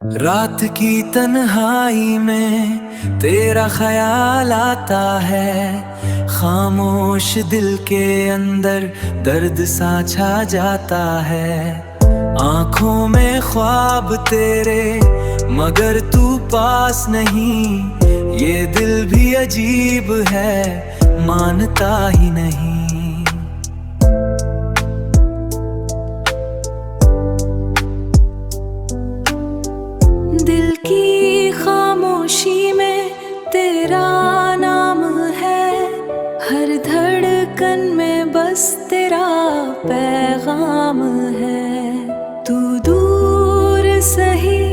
रात की तन्हाई में तेरा ख्याल आता है, खामोश दिल के अंदर दर्द सा छा जाता है। आंखों में ख्वाब तेरे मगर तू पास नहीं, ये दिल भी अजीब है मानता ही नहीं। दिल की खामोशी में तेरा नाम है, हर धड़कन में बस तेरा पैगाम है। तू दूर सही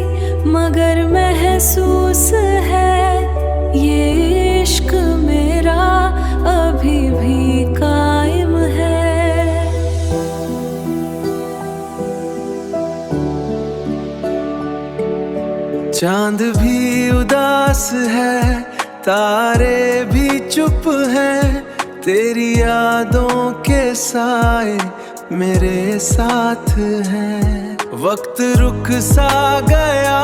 मगर महसूस है, ये इश्क मेरा अभी भी कायम है। चांद भी उदास है, तारे भी चुप हैं, तेरी यादों के साए मेरे साथ हैं। वक्त रुक सा गया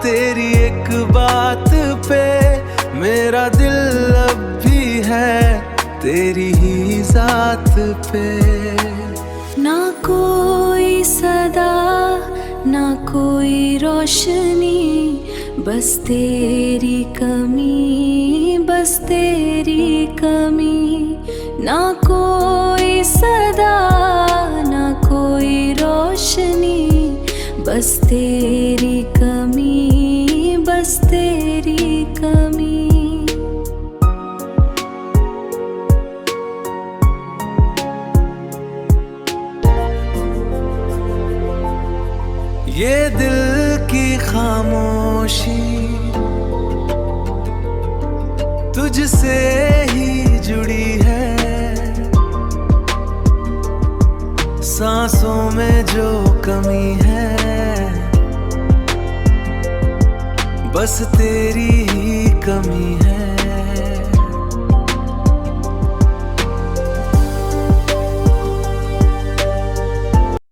तेरी एक बात पे, मेरा दिल अब भी है तेरी ही जात पे। ना कोई सदा ना कोई रोशनी, बस तेरी कमी, बस तेरी कमी। ना कोई सदा ना कोई रोशनी, बस तेरी कमी, बस तेरी कमी। ये दिल की खामोशी तुझसे ही जुड़ी है, सांसों में जो कमी है बस तेरी ही कमी है।